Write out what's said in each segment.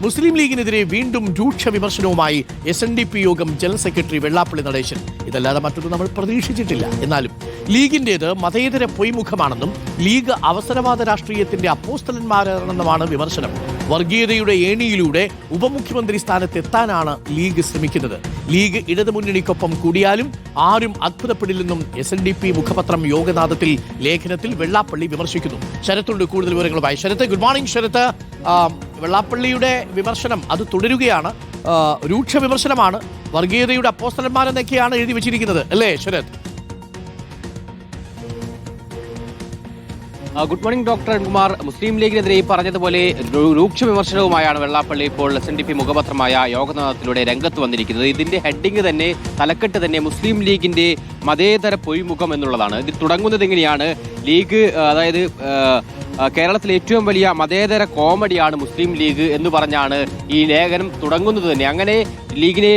മുസ്ലിം ലീഗിനെതിരെ വീണ്ടും രൂക്ഷ വിമർശനവുമായി SNDP യോഗം ജനറൽ സെക്രട്ടറി വെള്ളാപ്പള്ളി നടേശൻ. ഇതല്ലാതെ മറ്റൊന്നും നമ്മൾ പ്രതീക്ഷിച്ചിട്ടില്ല. എന്നാലും ലീഗിന്റേത് മതേതര പൊയ്മുഖമാണെന്നും ലീഗ് അവസരവാദ രാഷ്ട്രീയത്തിന്റെ അപ്പോസ്തലന്മാരാണെന്നുമാണ് വിമർശനം. വർഗീയതയുടെ ഏണിയിലൂടെ ഉപമുഖ്യമന്ത്രി സ്ഥാനത്തെത്താനാണ് ലീഗ് ശ്രമിക്കുന്നത്. ലീഗ് ഇടതുമുന്നണിക്കൊപ്പം കൂടിയാലും ആരും അത്ഭുതപ്പെടില്ലെന്നും SNDP മുഖപത്രം യോഗനാഥത്തിൽ ലേഖനത്തിൽ വെള്ളാപ്പള്ളി വിമർശിക്കുന്നു. ശരത്തുണ്ട് കൂടുതൽ വിവരങ്ങളുമായി. Sharath, good morning. ശരത്ത്, വെള്ളാപ്പള്ളിയുടെ വിമർശനം അത് തുടരുകയാണ്. രൂക്ഷ വിമർശനമാണ്. വർഗീയതയുടെ അപ്പോസ്തലന്മാരെന്നൊക്കെയാണ് എഴുതി വെച്ചിരിക്കുന്നത്, അല്ലേ Sharath? Good morning doctor Kumar. മുസ്ലിം ലീഗിനെതിരെ ഈ പറഞ്ഞതുപോലെ രൂക്ഷ വിമർശനവുമായാണ് വെള്ളാപ്പള്ളി ഇപ്പോൾ SNDP മുഖപത്രമായ യോഗനാഥത്തിലൂടെ രംഗത്ത് വന്നിരിക്കുന്നത്. ഇതിന്റെ ഹെഡിങ് തന്നെ, തലക്കെട്ട് തന്നെ മുസ്ലിം ലീഗിന്റെ മതേതര പൊയ്മുഖം എന്നുള്ളതാണ്. ഇത് തുടങ്ങുന്നത് എങ്ങനെയാണ്? ലീഗ്, അതായത് കേരളത്തിലെ ഏറ്റവും വലിയ മതേതര കോമഡിയാണ് മുസ്ലിം ലീഗ് എന്ന് പറഞ്ഞാണ് ഈ ലേഖനം തുടങ്ങുന്നത് തന്നെ. അങ്ങനെ ലീഗിനെ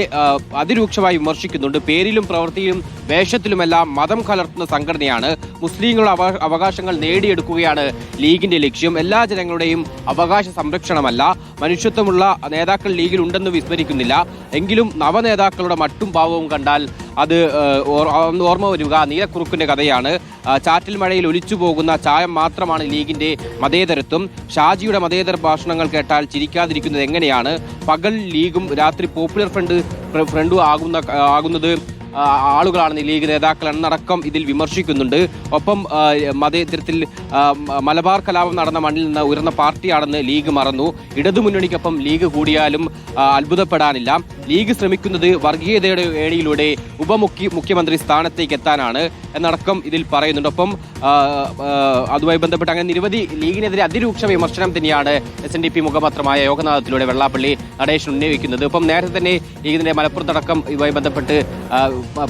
അതിരൂക്ഷമായി വിമർശിക്കുന്നുണ്ട്. പേരിലും പ്രവൃത്തിയിലും വേഷത്തിലുമെല്ലാം മതം കലർത്തുന്ന സംഘടനയാണ്. മുസ്ലിങ്ങളുടെ അവകാശങ്ങൾ നേടിയെടുക്കുകയാണ് ലീഗിന്റെ ലക്ഷ്യം. എല്ലാ ജനങ്ങളുടെയും അവകാശ സംരക്ഷണമല്ല. മനുഷ്യത്വമുള്ള നേതാക്കൾ ലീഗിൽ ഉണ്ടെന്ന് വിസ്മരിക്കുന്നില്ല. എങ്കിലും നവനേതാക്കളുടെ മട്ടും ഭാവവും കണ്ടാൽ അത് ഓർമ്മ വരിക നീലക്കുറുക്കിന്റെ കഥയാണ്. ചാറ്റൽ മഴയിൽ ഒലിച്ചു പോകുന്ന ചായം മാത്രമാണ് ലീഗിന്റെ മതേതരത്വം. ഷാജിയുടെ മതേതര ഭാഷണങ്ങൾ കേട്ടാൽ ചിരിക്കാതിരിക്കുന്നത് എങ്ങനെയാണ്? പകൽ ലീഗും രാത്രി പോപ്പുലർ ഫ്രണ്ടും ആകുന്നത് ആളുകളാണ് ലീഗ് നേതാക്കൾ എന്നടക്കം ഇതിൽ വിമർശിക്കുന്നുണ്ട്. ഒപ്പം മതേതരത്തിൽ മലബാർ കലാപം നടന്ന മണ്ണിൽ നിന്ന് ഉയർന്ന പാർട്ടിയാണെന്ന് ലീഗ് മറന്നു. ഇടതുമുന്നണിക്കൊപ്പം ലീഗ് കൂടിയാലും അത്ഭുതപ്പെടാനില്ല. ലീഗ് ശ്രമിക്കുന്നത് വർഗീയതയുടെ ഏണിയിലൂടെ മുഖ്യമന്ത്രി സ്ഥാനത്തേക്ക് എത്താനാണ് എന്നടക്കം ഇതിൽ പറയുന്നുണ്ട്. ഒപ്പം അതുമായി ബന്ധപ്പെട്ട് അങ്ങനെ നിരവധി ലീഗിനെതിരെ അതിരൂക്ഷ വിമർശനം തന്നെയാണ് SNDP മുഖപത്രമായ യോഗനാഥത്തിലൂടെ വെള്ളാപ്പള്ളി നടേശൻ ഉന്നയിക്കുന്നത്. ഒപ്പം നേരത്തെ തന്നെ ലീഗിന്റെ മലപ്പുറത്തടക്കം ഇതുമായി ബന്ധപ്പെട്ട്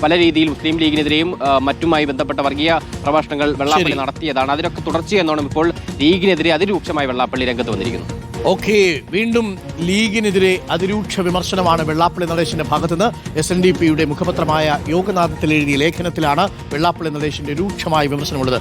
പല രീതിയിൽ മുസ്ലിം ലീഗിനെതിരെയും മറ്റുമായി ബന്ധപ്പെട്ട വർഗീയ പ്രഭാഷണങ്ങൾ വെള്ളാപ്പള്ളി നടത്തിയതാണ്. അതിനൊക്കെ തുടർച്ചയെന്നോണം ഇപ്പോൾ ലീഗിനെതിരെ അതിരൂക്ഷമായി വെള്ളാപ്പള്ളി രംഗത്ത് വന്നിരിക്കുന്നു. ഓക്കെ, വീണ്ടും ലീഗിനെതിരെ അതിരൂക്ഷ വിമർശനമാണ് വെള്ളാപ്പള്ളി നടേശന്റെ ഭാഗത്തുനിന്ന്. SNDP യുടെ മുഖപത്രമായ യോഗനാഥത്തിൽ എഴുതിയ ലേഖനത്തിലാണ് വെള്ളാപ്പള്ളി നടേശന്റെ രൂക്ഷമായ വിമർശനമുള്ളത്.